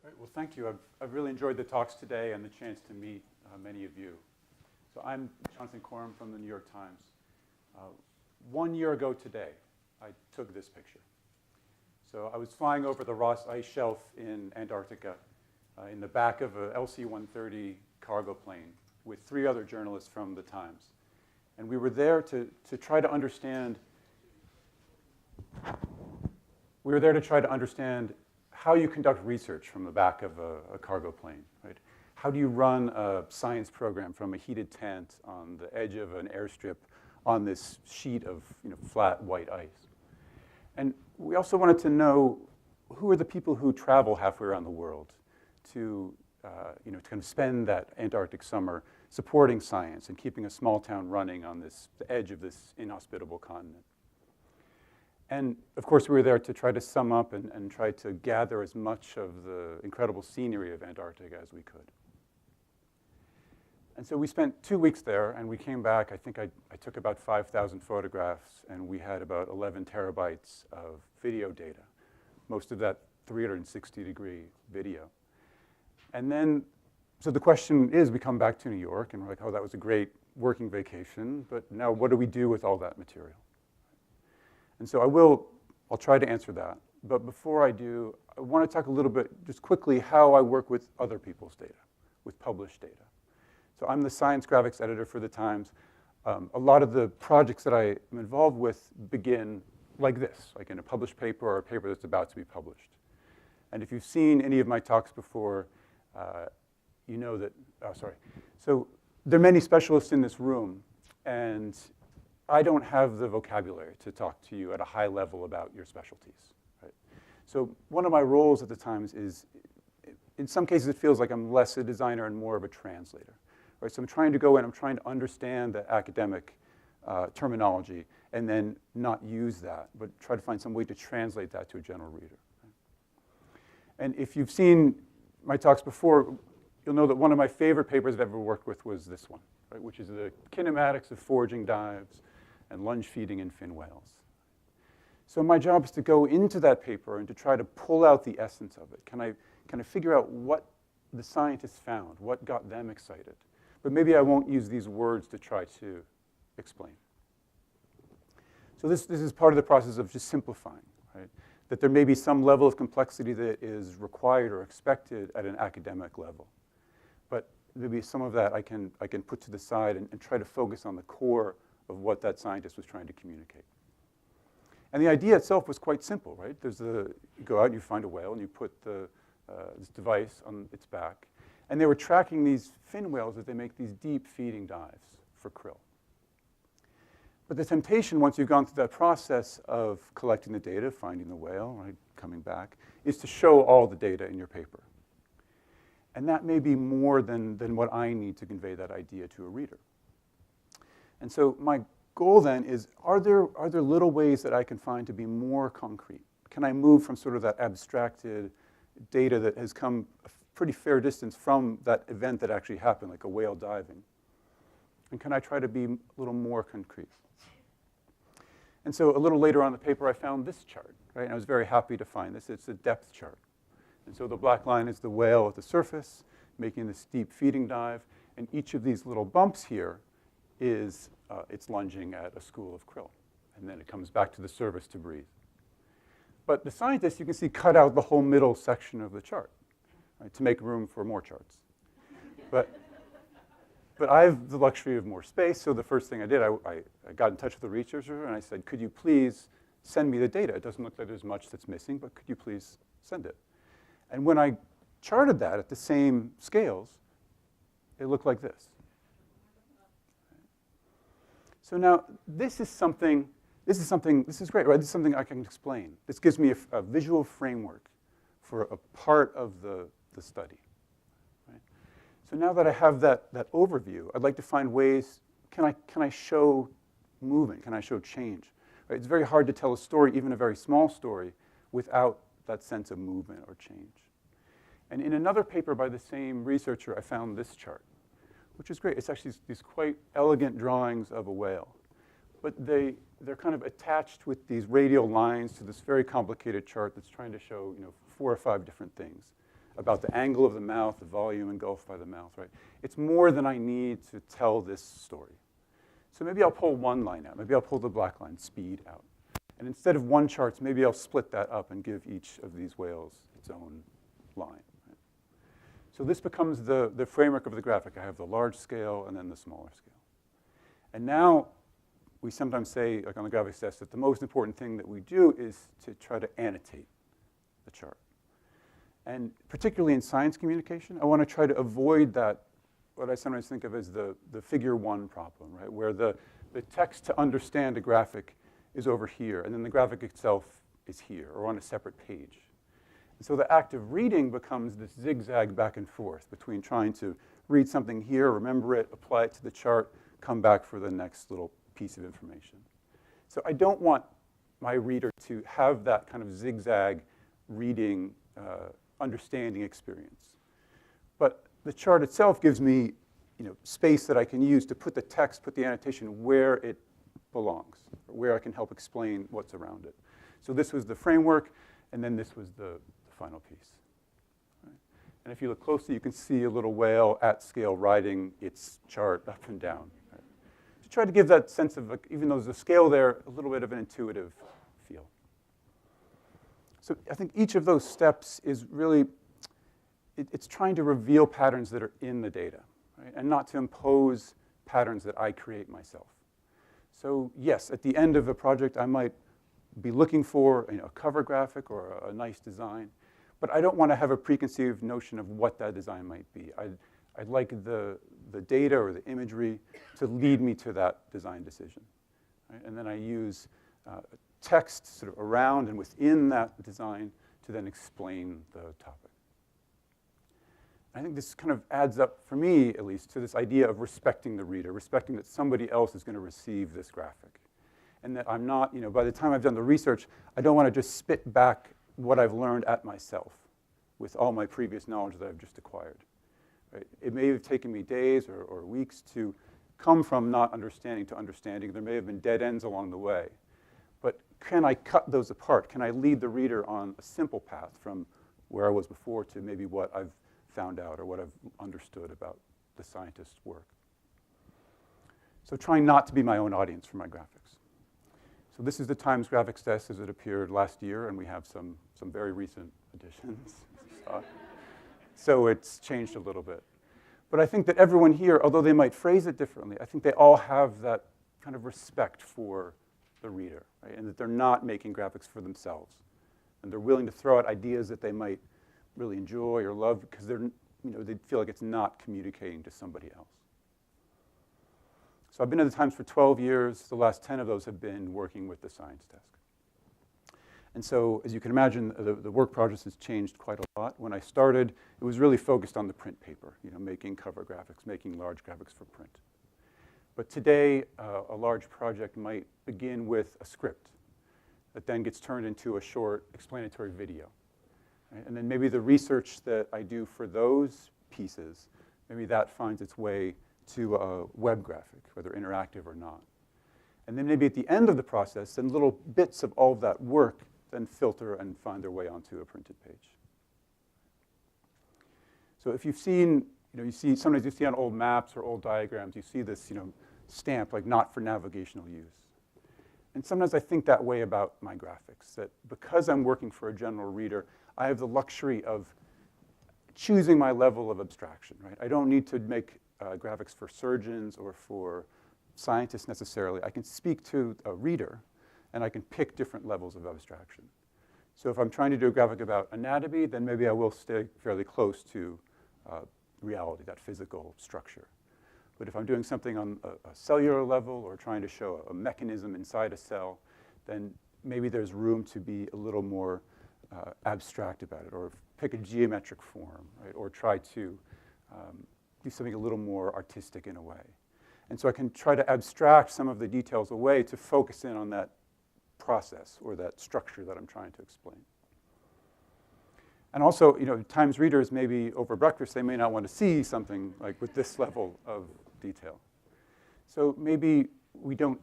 Great. Well, thank you. I've really enjoyed the talks today and the chance to meet many of you. So I'm Jonathan Corum from the New York Times. 1 year ago today, I took this picture. So I was flying over the Ross Ice Shelf in Antarctica in the back of a LC-130 cargo plane with 3 other journalists from the Times. And we were there to try to understand how you conduct research from the back of a cargo plane, right? How do you run a science program from a heated tent on the edge of an airstrip on this sheet of flat white ice? And we also wanted to know who are the people who travel halfway around the world to kind of spend that Antarctic summer supporting science and keeping a small town running on the edge of this inhospitable continent. And of course, we were there to try to sum up and try to gather as much of the incredible scenery of Antarctica as we could. And so we spent 2 weeks there, and we came back. I think I took about 5,000 photographs, and we had about 11 terabytes of video data, most of that 360-degree video. And then, so the question is, we come back to New York, and we're like, oh, that was a great working vacation, but now what do we do with all that material? And so I'll try to answer that. But before I do, I want to talk a little bit, just quickly, how I work with other people's data, with published data. So I'm the science graphics editor for the Times. A lot of the projects that I am involved with begin like this, like in a published paper or a paper that's about to be published. And if you've seen any of my talks before, you know that, So there are many specialists in this room, and I don't have the vocabulary to talk to you at a high level about your specialties, right? So one of my roles at the Times is, in some cases, it feels like I'm less a designer and more of a translator, right? So I'm trying to go in, I'm trying to understand the academic terminology and then not use that, but try to find some way to translate that to a general reader. Right? And if you've seen my talks before, you'll know that one of my favorite papers I've ever worked with was this one, right? Which is the kinematics of foraging dives and lunge feeding in fin whales. So my job is to go into that paper and to try to pull out the essence of it. Can I figure out what the scientists found, what got them excited? But maybe I won't use these words to try to explain. So this is part of the process of just simplifying, right? That there may be some level of complexity that is required or expected at an academic level. But maybe some of that I can put to the side and try to focus on the core of what that scientist was trying to communicate. And the idea itself was quite simple, right? You go out and you find a whale and you put this device on its back. And they were tracking these fin whales as they make these deep feeding dives for krill. But the temptation, once you've gone through that process of collecting the data, finding the whale, right, coming back, is to show all the data in your paper. And that may be more than what I need to convey that idea to a reader. And so my goal then is, are there little ways that I can find to be more concrete? Can I move from sort of that abstracted data that has come a pretty fair distance from that event that actually happened, like a whale diving? And can I try to be a little more concrete? And so a little later on in the paper, I found this chart, right? And I was very happy to find this. It's a depth chart. And so the black line is the whale at the surface, making this deep feeding dive. And each of these little bumps here is it's lunging at a school of krill. And then it comes back to the surface to breathe. But the scientists, you can see, cut out the whole middle section of the chart, right, to make room for more charts. But I have the luxury of more space, so the first thing I did, I got in touch with the researcher, and I said, could you please send me the data? It doesn't look like there's much that's missing, but could you please send it? And when I charted that at the same scales, it looked like this. So now, this is great, right? This is something I can explain. This gives me a visual framework for a part of the study. Right? So now that I have that overview, I'd like to find ways, can I show movement? Can I show change? Right? It's very hard to tell a story, even a very small story, without that sense of movement or change. And in another paper by the same researcher, I found this chart, which is great. It's actually these quite elegant drawings of a whale. But they're kind of attached with these radial lines to this very complicated chart that's trying to show 4 or 5 different things about the angle of the mouth, the volume engulfed by the mouth, right? It's more than I need to tell this story. So maybe I'll pull one line out. Maybe I'll pull the black line, speed, out. And instead of one chart, maybe I'll split that up and give each of these whales its own line. Right? So this becomes the framework of the graphic. I have the large scale and then the smaller scale. And now we sometimes say, like on the graphics test, that the most important thing that we do is to try to annotate the chart. And particularly in science communication, I want to try to avoid that, what I sometimes think of as the figure one problem, right? Where the text to understand a graphic is over here, and then the graphic itself is here, or on a separate page. And so the act of reading becomes this zigzag back and forth between trying to read something here, remember it, apply it to the chart, come back for the next little piece of information. So I don't want my reader to have that kind of zigzag reading, understanding experience. But the chart itself gives me, space that I can use to put the text, put the annotation where it belongs, or where I can help explain what's around it. So this was the framework, and then this was the final piece. Right? And if you look closely, you can see a little whale at scale riding its chart up and down. Right? To try to give that sense of, even though there's a scale there, a little bit of an intuitive feel. So I think each of those steps is really, it's trying to reveal patterns that are in the data, right? And not to impose patterns that I create myself. So yes, at the end of a project, I might be looking for a cover graphic or a nice design, but I don't want to have a preconceived notion of what that design might be. I'd like the data or the imagery to lead me to that design decision. Right? And then I use text sort of around and within that design to then explain the topic. I think this kind of adds up, for me at least, to this idea of respecting the reader, respecting that somebody else is going to receive this graphic. And that I'm not, by the time I've done the research, I don't want to just spit back what I've learned at myself with all my previous knowledge that I've just acquired. Right? It may have taken me days or weeks to come from not understanding to understanding. There may have been dead ends along the way. But can I cut those apart? Can I lead the reader on a simple path from where I was before to maybe what I've found out or what I've understood about the scientist's work? So trying not to be my own audience for my graphics. So this is the Times graphics test as it appeared last year, and we have some very recent additions. So it's changed a little bit. But I think that everyone here, although they might phrase it differently, I think they all have that kind of respect for the reader, right? And that they're not making graphics for themselves. And they're willing to throw out ideas that they might really enjoy or love because they feel like it's not communicating to somebody else. So I've been at the Times for 12 years. The last 10 of those have been working with the science desk. And so, as you can imagine, the work process has changed quite a lot. When I started, it was really focused on the print paper, making cover graphics, making large graphics for print. But today, a large project might begin with a script that then gets turned into a short explanatory video. Right? And then maybe the research that I do for those pieces, maybe that finds its way to a web graphic, whether interactive or not. And then maybe at the end of the process, then little bits of all of that work then filter and find their way onto a printed page. So if you've seen, sometimes you see on old maps or old diagrams, you see this, stamp, like not for navigational use. And sometimes I think that way about my graphics, that because I'm working for a general reader, I have the luxury of choosing my level of abstraction, right? I don't need to make graphics for surgeons or for scientists necessarily. I can speak to a reader, and I can pick different levels of abstraction. So if I'm trying to do a graphic about anatomy, then maybe I will stay fairly close to reality, that physical structure. But if I'm doing something on a cellular level or trying to show a mechanism inside a cell, then maybe there's room to be a little more abstract about it, or pick a geometric form, right? Or try to do something a little more artistic in a way. And so I can try to abstract some of the details away to focus in on that process or that structure that I'm trying to explain. And also, Times readers maybe over breakfast, they may not want to see something like with this level of detail. So maybe we don't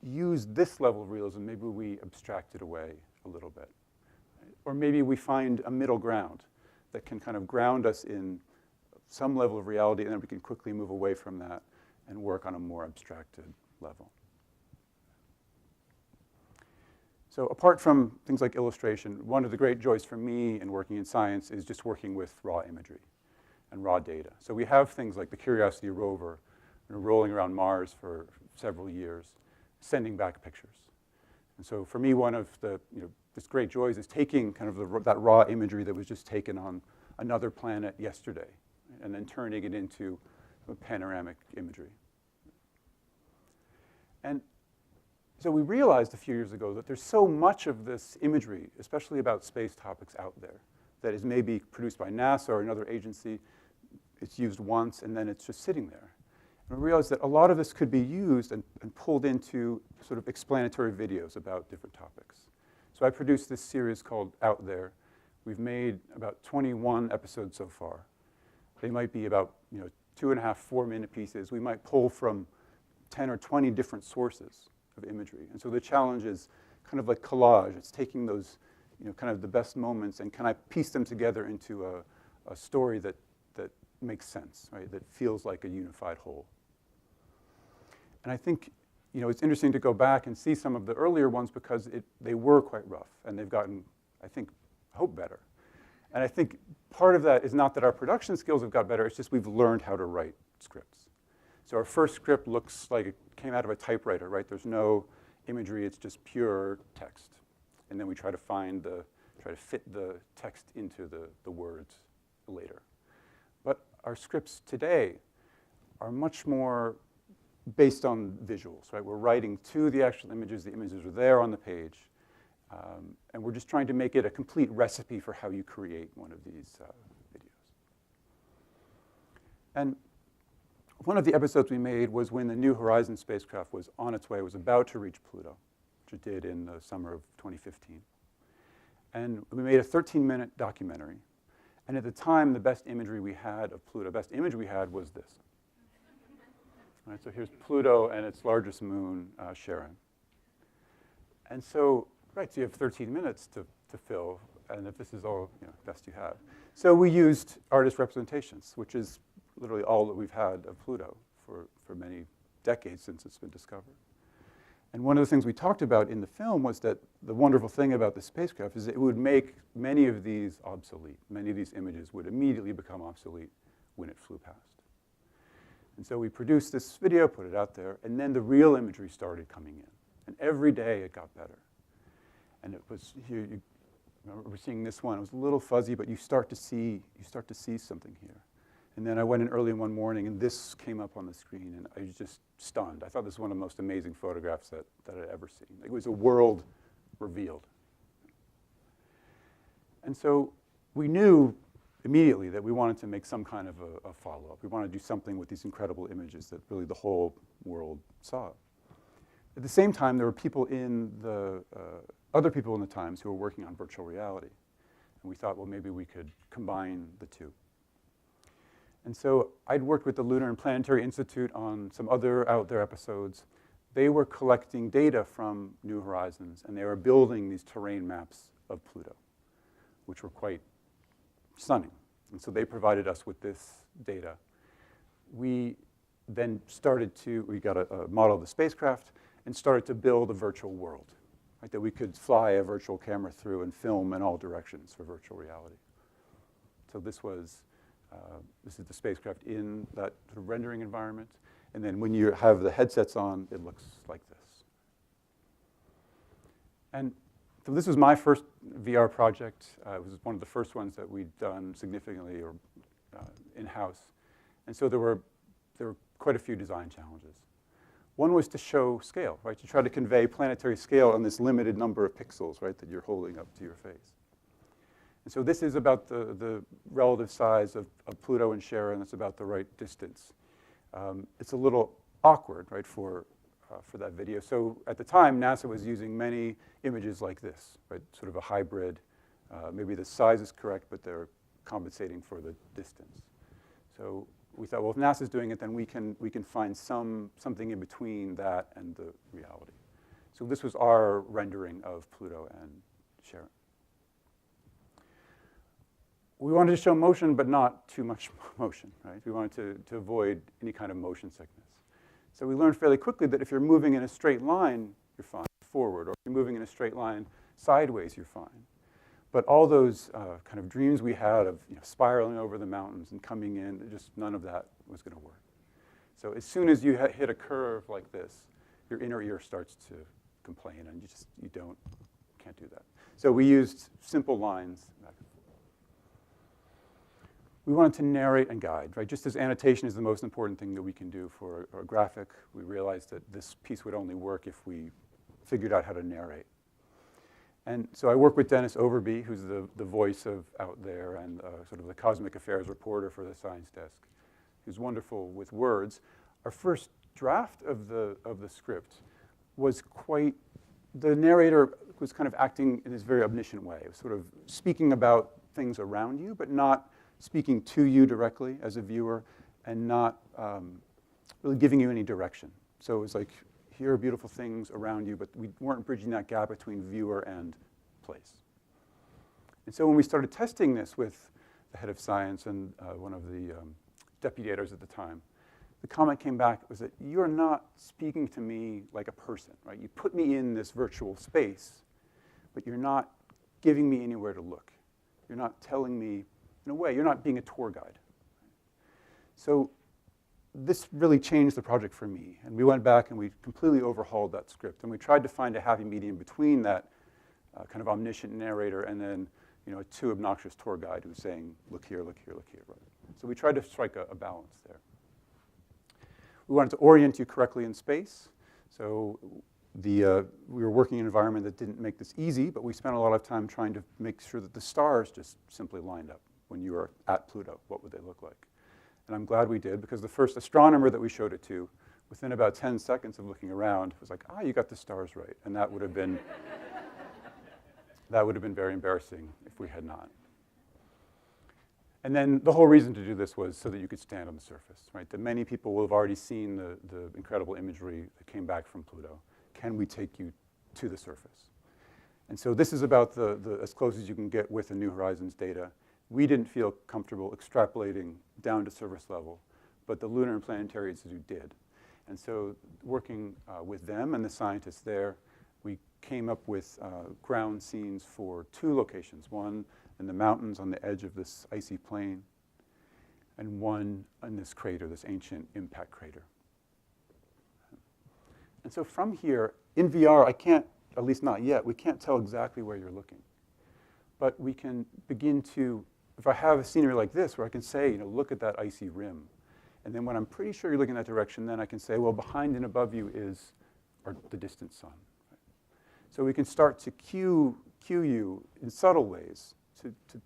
use this level of realism, maybe we abstract it away a little bit. Right? Or maybe we find a middle ground. that can kind of ground us in some level of reality, and then we can quickly move away from that and work on a more abstracted level. So apart from things like illustration, one of the great joys for me in working in science is just working with raw imagery and raw data. So we have things like the Curiosity rover rolling around Mars for several years, sending back pictures. And so for me, one of the just great joys is taking kind of that raw imagery that was just taken on another planet yesterday, and then turning it into panoramic imagery. And so we realized a few years ago that there's so much of this imagery, especially about space topics out there, that is maybe produced by NASA or another agency. It's used once, and then it's just sitting there. And we realized that a lot of this could be used and pulled into sort of explanatory videos about different topics. So I produced this series called Out There. We've made about 21 episodes so far. They might be about 2.5, 4-minute pieces. We might pull from 10 or 20 different sources of imagery. And so the challenge is kind of like collage. It's taking those kind of the best moments and can I piece them together into a story that makes sense, right? That feels like a unified whole. And I think it's interesting to go back and see some of the earlier ones because they were quite rough, and they've gotten, I hope better. And I think part of that is not that our production skills have got better, it's just we've learned how to write scripts. So our first script looks like it came out of a typewriter, right? There's no imagery, it's just pure text. And then we try to fit the text into the words later. But our scripts today are much more based on visuals, right? We're writing to the actual images. The images are there on the page. And we're just trying to make it a complete recipe for how you create one of these videos. And one of the episodes we made was when the New Horizons spacecraft was on its way, was about to reach Pluto, which it did in the summer of 2015. And we made a 13-minute documentary. And at the time, the best imagery we had of Pluto, best image we had was this. All right, so here's Pluto and its largest moon, Charon. And so, right, so you have 13 minutes to fill, and if this is all best you have. So we used artist representations, which is literally all that we've had of Pluto for many decades since it's been discovered. And one of the things we talked about in the film was that the wonderful thing about the spacecraft is that it would make many of these obsolete. Many of these images would immediately become obsolete when it flew past. And so we produced this video, put it out there, and then the real imagery started coming in. And every day it got better. And it was here, we're seeing this one. It was a little fuzzy, but you start to see something here. And then I went in early one morning, and this came up on the screen, and I was just stunned. I thought this was one of the most amazing photographs that I'd ever seen. It was a world revealed. And so we knew immediately that we wanted to make some kind of a follow-up. We wanted to do something with these incredible images that really the whole world saw. At the same time, there were people in other people in the Times who were working on virtual reality. And we thought, well, maybe we could combine the two. And so I'd worked with the Lunar and Planetary Institute on some other Out There episodes. They were collecting data from New Horizons, and they were building these terrain maps of Pluto, which were quite stunning. And so they provided us with this data. We then we got a model of the spacecraft and started to build a virtual world, right, that we could fly a virtual camera through and film in all directions for virtual reality. So this is the spacecraft in that sort of rendering environment. And then when you have the headsets on, it looks like this. And so this was my first VR project. It was one of the first ones that we'd done significantly or in-house. And so there were quite a few design challenges. One was to show scale, right? To try to convey planetary scale on this limited number of pixels, right, that you're holding up to your face. And so this is about the relative size of Pluto and Charon. It's about the right distance. It's a little awkward, right, for that video. So at the time, NASA was using many images like this, right, sort of a hybrid. Maybe the size is correct, but they're compensating for the distance. So we thought, well, if NASA's doing it, then we can find something in between that and the reality. So this was our rendering of Pluto and Charon. we wanted to show motion, but not too much motion, right? We wanted to avoid any kind of motion sickness. So we learned fairly quickly that if you're moving in a straight line, you're fine, forward, or if you're moving in a straight line sideways, you're fine. But all those kind of dreams we had of spiraling over the mountains and coming in, just none of that was going to work. So as soon as you hit a curve like this, your inner ear starts to complain, and you can't do that. So we used simple lines back and forth. We wanted to narrate and guide, right? Just as annotation is the most important thing that we can do for a graphic, we realized that this piece would only work if we figured out how to narrate. And so I work with Dennis Overby, who's the voice of Out There and sort of the cosmic affairs reporter for the science desk, who's wonderful with words. Our first draft of the script was the narrator was kind of acting in this very omniscient way, sort of speaking about things around you, but not speaking to you directly as a viewer, and not really giving you any direction. So it was like, here are beautiful things around you, but we weren't bridging that gap between viewer and place. And so when we started testing this with the head of science and one of the deputy editors at the time, the comment came back was that you're not speaking to me like a person, right? You put me in this virtual space, but you're not giving me anywhere to look. You're not telling me, in a way, you're not being a tour guide. So this really changed the project for me. And we went back and we completely overhauled that script. And we tried to find a happy medium between that kind of omniscient narrator and then a too obnoxious tour guide who's saying, look here, look here, look here. Right? So we tried to strike a balance there. We wanted to orient you correctly in space. So we were working in an environment that didn't make this easy, but we spent a lot of time trying to make sure that the stars just simply lined up when you were at Pluto. What would they look like? And I'm glad we did, because the first astronomer that we showed it to, within about 10 seconds of looking around, was like, you got the stars right. And that would have been very embarrassing if we had not. And then the whole reason to do this was so that you could stand on the surface, right? That many people will have already seen the incredible imagery that came back from Pluto. Can we take you to the surface? And so this is about as close as you can get with the New Horizons data. We didn't feel comfortable extrapolating down to surface level, but the Lunar and Planetary Institute did. And so working with them and the scientists there, we came up with ground scenes for 2 locations, one in the mountains on the edge of this icy plain, and one in this crater, this ancient impact crater. And so from here, in VR, I can't, at least not yet, we can't tell exactly where you're looking. But we can begin to, if I have a scenery like this where I can say, look at that icy rim. And then when I'm pretty sure you're looking in that direction, then I can say, well, behind and above you is the distant sun. Right? So we can start to cue you in subtle ways to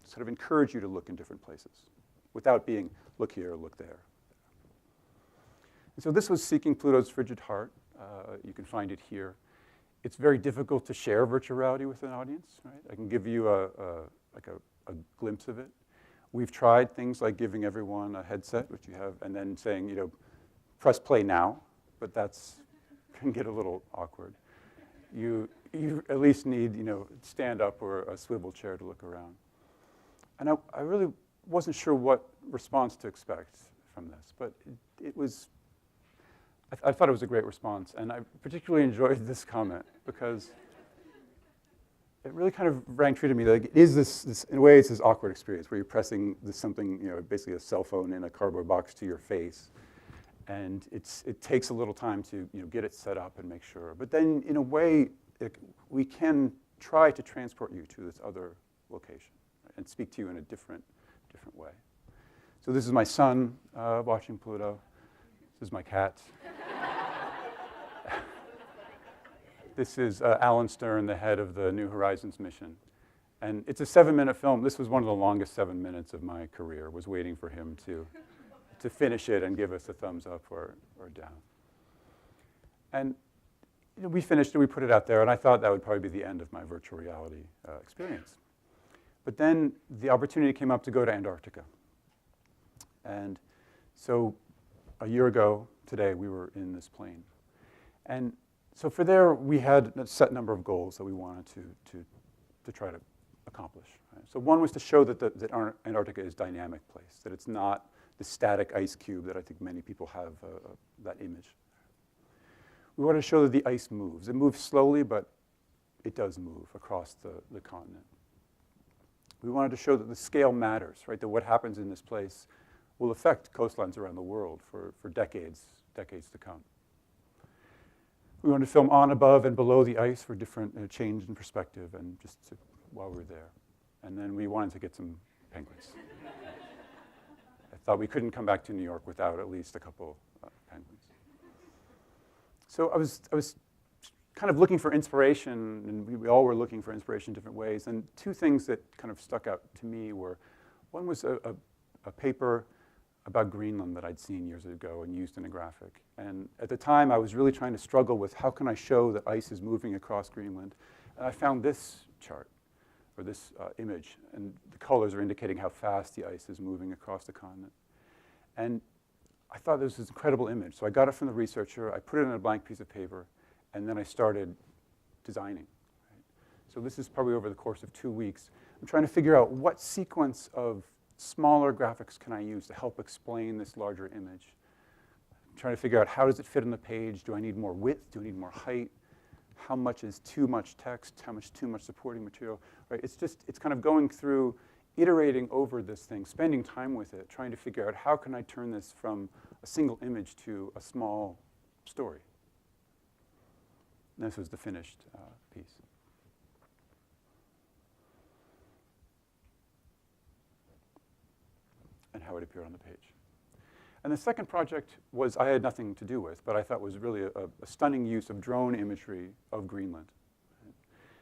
sort of encourage you to look in different places without being, look here, look there. And so this was Seeking Pluto's Frigid Heart. You can find it here. It's very difficult to share virtual reality with an audience, right? I can give you a glimpse of it. We've tried things like giving everyone a headset, which you have, and then saying, press play now, but that's can get a little awkward. You at least need, stand up or a swivel chair to look around. And I really wasn't sure what response to expect from this, but it was, I thought it was a great response. And I particularly enjoyed this comment because it really kind of rang true to me. Like, is this in a way, it's this awkward experience where you're pressing something, basically a cell phone in a cardboard box to your face. And it takes a little time to get it set up and make sure. But then, in a way, we can try to transport you to this other location, right, and speak to you in a different way. So this is my son watching Pluto. This is my cat. This is Alan Stern, the head of the New Horizons mission. And it's a 7-minute film. This was one of the longest 7 minutes of my career, was waiting for him to finish it and give us a thumbs up or down. And we finished it, we put it out there, and I thought that would probably be the end of my virtual reality experience. But then the opportunity came up to go to Antarctica. And so a year ago today, we were in this plane. And so for there, we had a set number of goals that we wanted to try to accomplish. Right? So one was to show that, that Antarctica is a dynamic place, that it's not the static ice cube that I think many people have that image. We wanted to show that the ice moves. It moves slowly, but it does move across the continent. We wanted to show that the scale matters, right? That what happens in this place will affect coastlines around the world for decades to come. We wanted to film on, above, and below the ice for different change in perspective and just while we were there. And then we wanted to get some penguins. I thought we couldn't come back to New York without at least a couple penguins. So I was kind of looking for inspiration, and we all were looking for inspiration in different ways. And two things that kind of stuck out to me were, one was a paper about Greenland that I'd seen years ago and used in a graphic. And at the time, I was really trying to struggle with how can I show that ice is moving across Greenland. And I found this chart, or this image, and the colors are indicating how fast the ice is moving across the continent. And I thought this was an incredible image. So I got it from the researcher, I put it on a blank piece of paper, and then I started designing. Right? So this is probably over the course of 2 weeks. I'm trying to figure out what sequence of smaller graphics can I use to help explain this larger image. I'm trying to figure out how does it fit on the page? Do I need more width? Do I need more height? How much is too much text? How much too much supporting material? Right? It's kind of going through, iterating over this thing, spending time with it, trying to figure out how can I turn this from a single image to a small story. And this was the finished piece. And how it appeared on the page. And the second project was I had nothing to do with, but I thought was really a stunning use of drone imagery of Greenland. Right?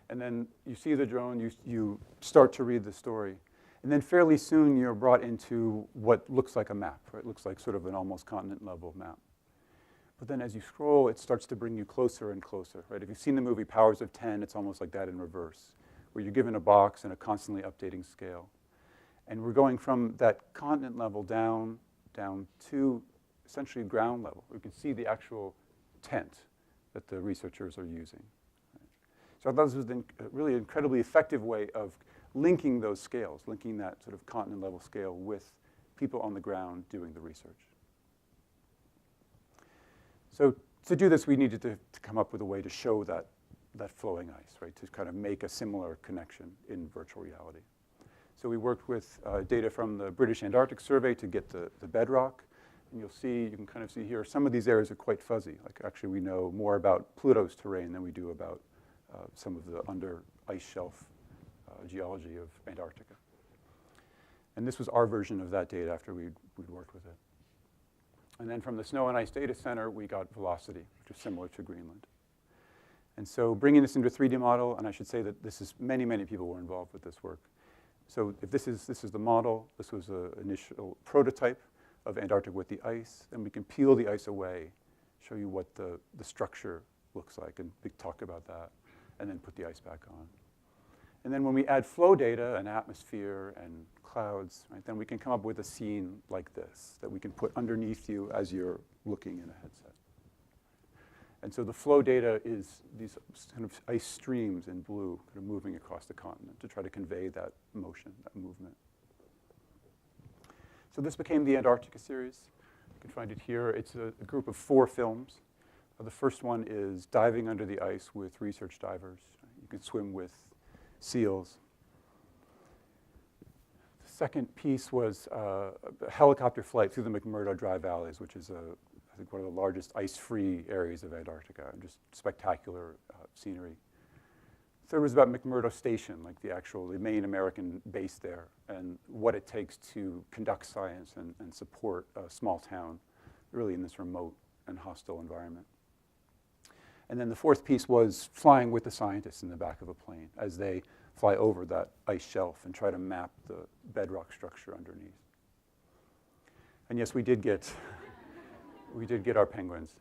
And then you see the drone, you start to read the story. And then fairly soon you're brought into what looks like a map. Right? It looks like sort of an almost continent level map. But then as you scroll, it starts to bring you closer and closer. Right? If you've seen the movie Powers of 10, it's almost like that in reverse, where you're given a box and a constantly updating scale. And we're going from that continent level down to essentially ground level. We can see the actual tent that the researchers are using. Right? So I thought this was a really incredibly effective way of linking those scales, linking that sort of continent level scale with people on the ground doing the research. So to do this, we needed to come up with a way to show that flowing ice, right? To kind of make a similar connection in virtual reality. So we worked with data from the British Antarctic Survey to get the bedrock. And you'll see, you can kind of see here, some of these areas are quite fuzzy. Like actually we know more about Pluto's terrain than we do about some of the under ice shelf geology of Antarctica. And this was our version of that data after we'd worked with it. And then from the Snow and Ice Data Center, we got velocity, which is similar to Greenland. And so bringing this into a 3D model, and I should say that this is many people were involved with this work. So if this is the model, this was an initial prototype of Antarctica with the ice, then we can peel the ice away, show you what the structure looks like, and we talk about that, and then put the ice back on. And then when we add flow data and atmosphere and clouds, right, then we can come up with a scene like this that we can put underneath you as you're looking in a headset. And so the flow data is these kind of ice streams in blue that are moving across the continent to try to convey that motion, that movement. So this became the Antarctica series. You can find it here. It's a group of 4 films. The first one is diving under the ice with research divers. You can swim with seals. The second piece was a helicopter flight through the McMurdo Dry Valleys, which is I think one of the largest ice-free areas of Antarctica, and just spectacular scenery. Third was about McMurdo Station, like the main American base there, and what it takes to conduct science and support a small town, really in this remote and hostile environment. And then the fourth piece was flying with the scientists in the back of a plane as they fly over that ice shelf and try to map the bedrock structure underneath. And yes, we did get our penguins.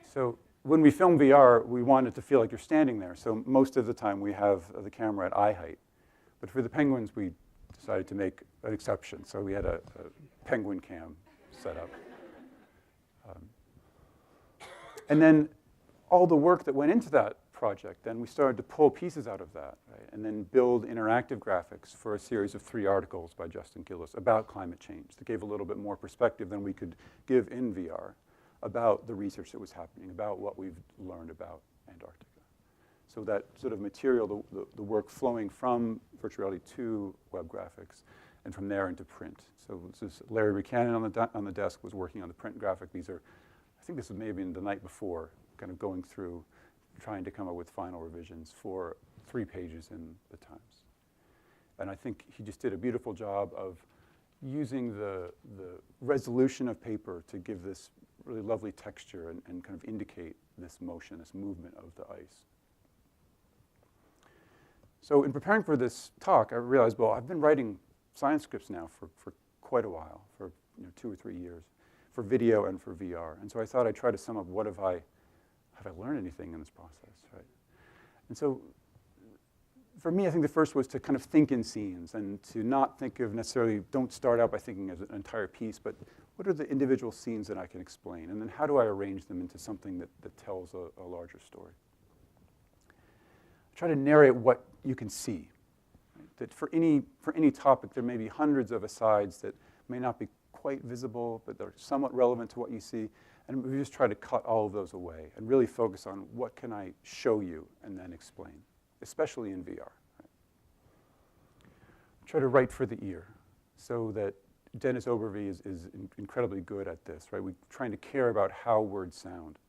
So when we film VR, we want it to feel like you're standing there. So most of the time we have the camera at eye height. But for the penguins, we decided to make an exception. So we had a penguin cam set up. And then all the work that went into that project, then we started to pull pieces out of that, right? And then build interactive graphics for a series of 3 articles by Justin Gillis about climate change that gave a little bit more perspective than we could give in VR about the research that was happening, about what we've learned about Antarctica. So that sort of material, the work flowing from virtual reality to web graphics, and from there into print. So this is Larry Buchanan on the desk was working on the print graphic. These are, I think this was maybe the night before, kind of going through, trying to come up with final revisions for 3 pages in the Times. And I think he just did a beautiful job of using the resolution of paper to give this really lovely texture and kind of indicate this motion, this movement of the ice. So in preparing for this talk, I realized, well, I've been writing science scripts now for quite a while, for 2 or 3 years, for video and for VR. And so I thought I'd try to sum up have I learned anything in this process, right? And so for me, I think the first was to kind of think in scenes and to not think of necessarily, don't start out by thinking as an entire piece, but what are the individual scenes that I can explain? And then how do I arrange them into something that tells a larger story? I try to narrate what you can see. Right? That for any topic, there may be hundreds of asides that may not be quite visible, but they're somewhat relevant to what you see. And we just try to cut all of those away and really focus on what can I show you and then explain, especially in VR. Right? Try to write for the ear so that Dennis Obervie is incredibly good at this, right? We're trying to care about how words sound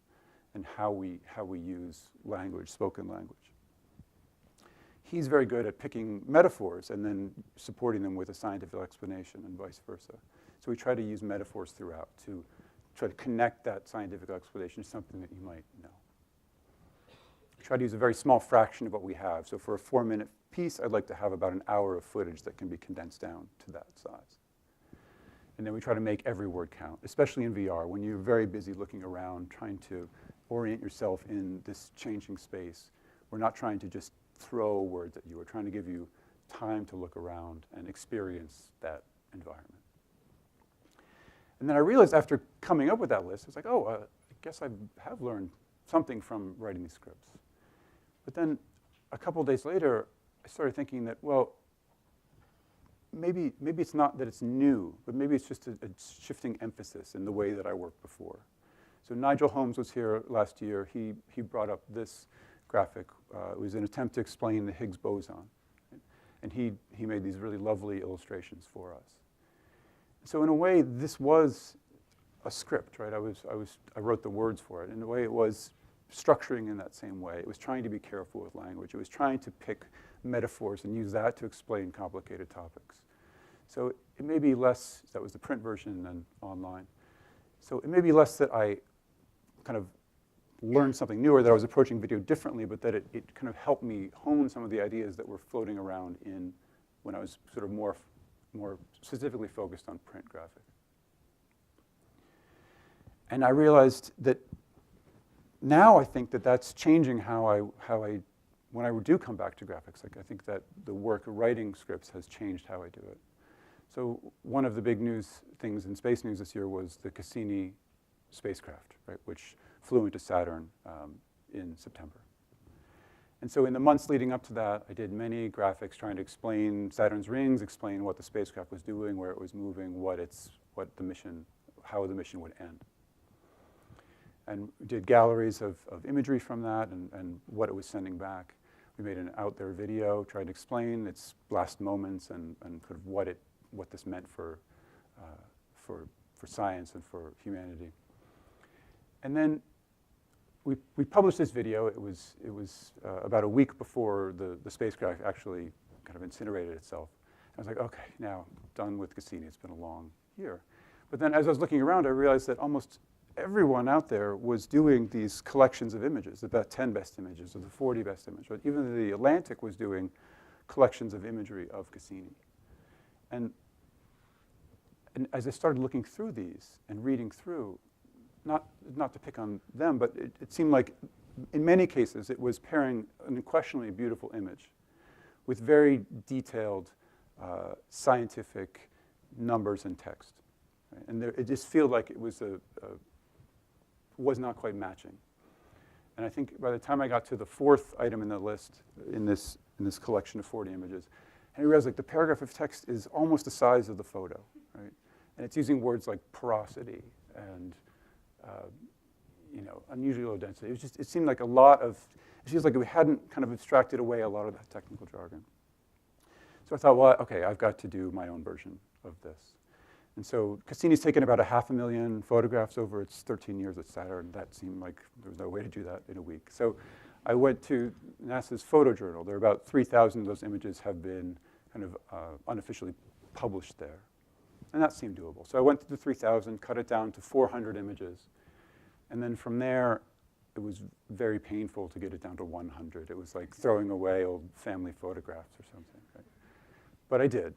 and how we use language, spoken language. He's very good at picking metaphors and then supporting them with a scientific explanation and vice versa. So we try to use metaphors throughout to try to connect that scientific explanation to something that you might know. Try to use a very small fraction of what we have. So for a 4-minute piece, I'd like to have about an hour of footage that can be condensed down to that size. And then we try to make every word count, especially in VR, when you're very busy looking around, trying to orient yourself in this changing space. We're not trying to just throw words at you. We're trying to give you time to look around and experience that environment. And then I realized after coming up with that list, I was like, oh, I guess I have learned something from writing these scripts. But then a couple of days later, I started thinking that, well, maybe it's not that it's new, but maybe it's just a shifting emphasis in the way that I worked before. So Nigel Holmes was here last year. He brought up this graphic. It was an attempt to explain the Higgs boson. Right? And he made these really lovely illustrations for us. So in a way, this was a script, right? I wrote the words for it. In a way, it was structuring in that same way. It was trying to be careful with language. It was trying to pick metaphors and use that to explain complicated topics. So it may be less, that was the print version than online. So it may be less that I kind of learned something new or that I was approaching video differently, but that it kind of helped me hone some of the ideas that were floating around in when I was sort of more specifically focused on print graphic. And I realized that now I think that that's changing how I when I do come back to graphics. Like I think that the work of writing scripts has changed how I do it. So one of the big news things in space news this year was the Cassini spacecraft, right, which flew into Saturn in September. And so in the months leading up to that, I did many graphics trying to explain Saturn's rings, explain what the spacecraft was doing, where it was moving, how the mission would end. And we did galleries of imagery from that and what it was sending back. We made an out there video, tried to explain its last moments and sort of what this meant for science and for humanity. And then we published this video. It was about a week before the spacecraft actually kind of incinerated itself. I was like, okay, now done with Cassini. It's been a long year. But then as I was looking around, I realized that almost everyone out there was doing these collections of images, about 10 best images or the 40 best images. Right? Even the Atlantic was doing collections of imagery of Cassini. And as I started looking through these and reading through, not to pick on them, but it seemed like in many cases it was pairing an unquestionably beautiful image with very detailed scientific numbers and text. Right? And it just felt like it was not quite matching. And I think by the time I got to the fourth item in the list, in this collection of 40 images, and I realized like the paragraph of text is almost the size of the photo, right? And it's using words like porosity and unusually low density. It seemed like it feels like we hadn't kind of abstracted away a lot of that technical jargon. So I thought, well, okay, I've got to do my own version of this. And so Cassini's taken about 500,000 photographs over its 13 years at Saturn. That seemed like there was no way to do that in a week. So I went to NASA's photojournal. There are about 3,000 of those images have been kind of unofficially published there. And that seemed doable. So I went to the 3,000, cut it down to 400 images. And then from there, it was very painful to get it down to 100. It was like throwing away old family photographs or something, right? But I did.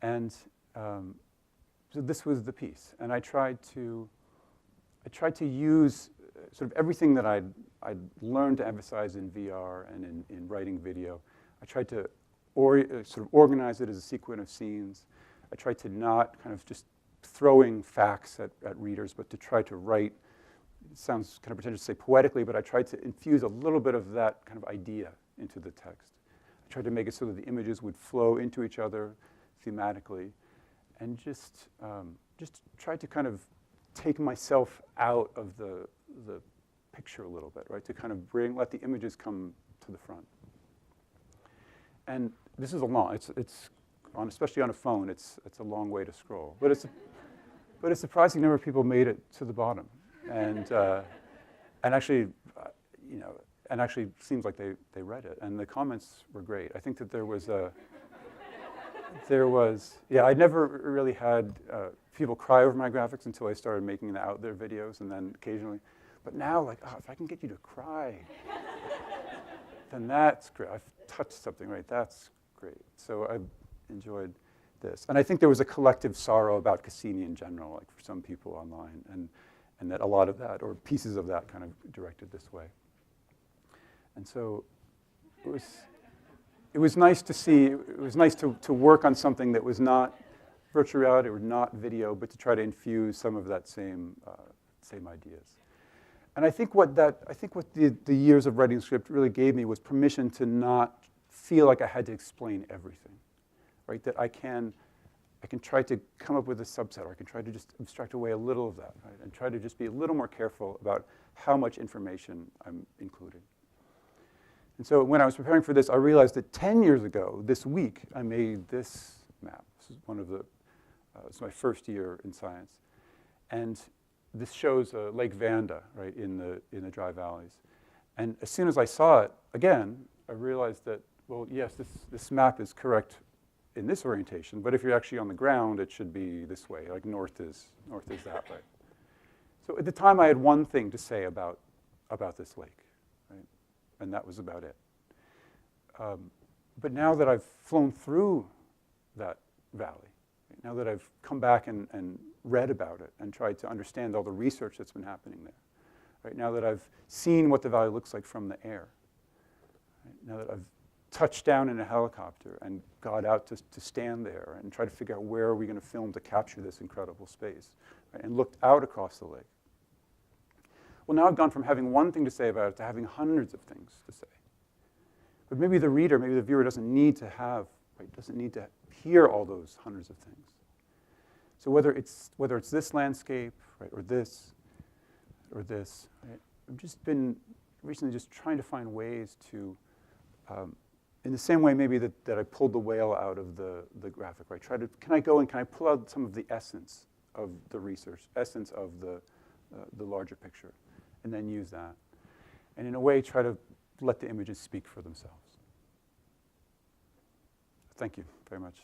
And so this was the piece. And I tried to use sort of everything that I'd learned to emphasize in VR and in writing video. I tried to sort of organize it as a sequence of scenes. I tried to not kind of just throwing facts at readers, but to try to write, it sounds kind of pretentious to say poetically, but I tried to infuse a little bit of that kind of idea into the text. I tried to make it so that the images would flow into each other thematically, and just tried to kind of take myself out of the picture a little bit, right? To kind of let the images come to the front. And this is especially on a phone, it's a long way to scroll. But a surprising number of people made it to the bottom, and actually, and actually seems like they read it, and the comments were great. I think that I'd never really had people cry over my graphics until I started making the out there videos, and then occasionally. But now, like, if I can get you to cry, then that's great. I've touched something, right? That's great. So I've enjoyed this. And I think there was a collective sorrow about Cassini in general, like for some people online, and that a lot of that, or pieces of that, kind of directed this way. And so it was nice to see, it was nice to work on something that was not virtual reality or not video, but to try to infuse some of that same ideas. And I think what the years of writing the script really gave me was permission to not feel like I had to explain everything, right? That I can try to come up with a subset, or I can try to just abstract away a little of that, right? And try to just be a little more careful about how much information I'm including. And so when I was preparing for this, I realized that 10 years ago, this week, I made this map. This is it's my first year in science. And this shows Lake Vanda, right, in the dry valleys. And as soon as I saw it, again, I realized that, well, yes, this map is correct in this orientation, but if you're actually on the ground, it should be this way, like north is that way. So at the time, I had one thing to say about this lake, right? And that was about it. But now that I've flown through that valley, right, now that I've come back and read about it and tried to understand all the research that's been happening there, right, now that I've seen what the valley looks like from the air, right, now that I've touched down in a helicopter and got out to stand there and try to figure out where are we going to film to capture this incredible space, right, and looked out across the lake. Well, now I've gone from having one thing to say about it to having hundreds of things to say. But maybe the reader, maybe the viewer doesn't need to hear all those hundreds of things. So whether it's this landscape, right, or this, right, I've just been recently just trying to find ways to, in the same way maybe that I pulled the whale out of the graphic, right? Can I pull out some of the essence of the research, essence of the larger picture, and then use that. And in a way, try to let the images speak for themselves. Thank you very much.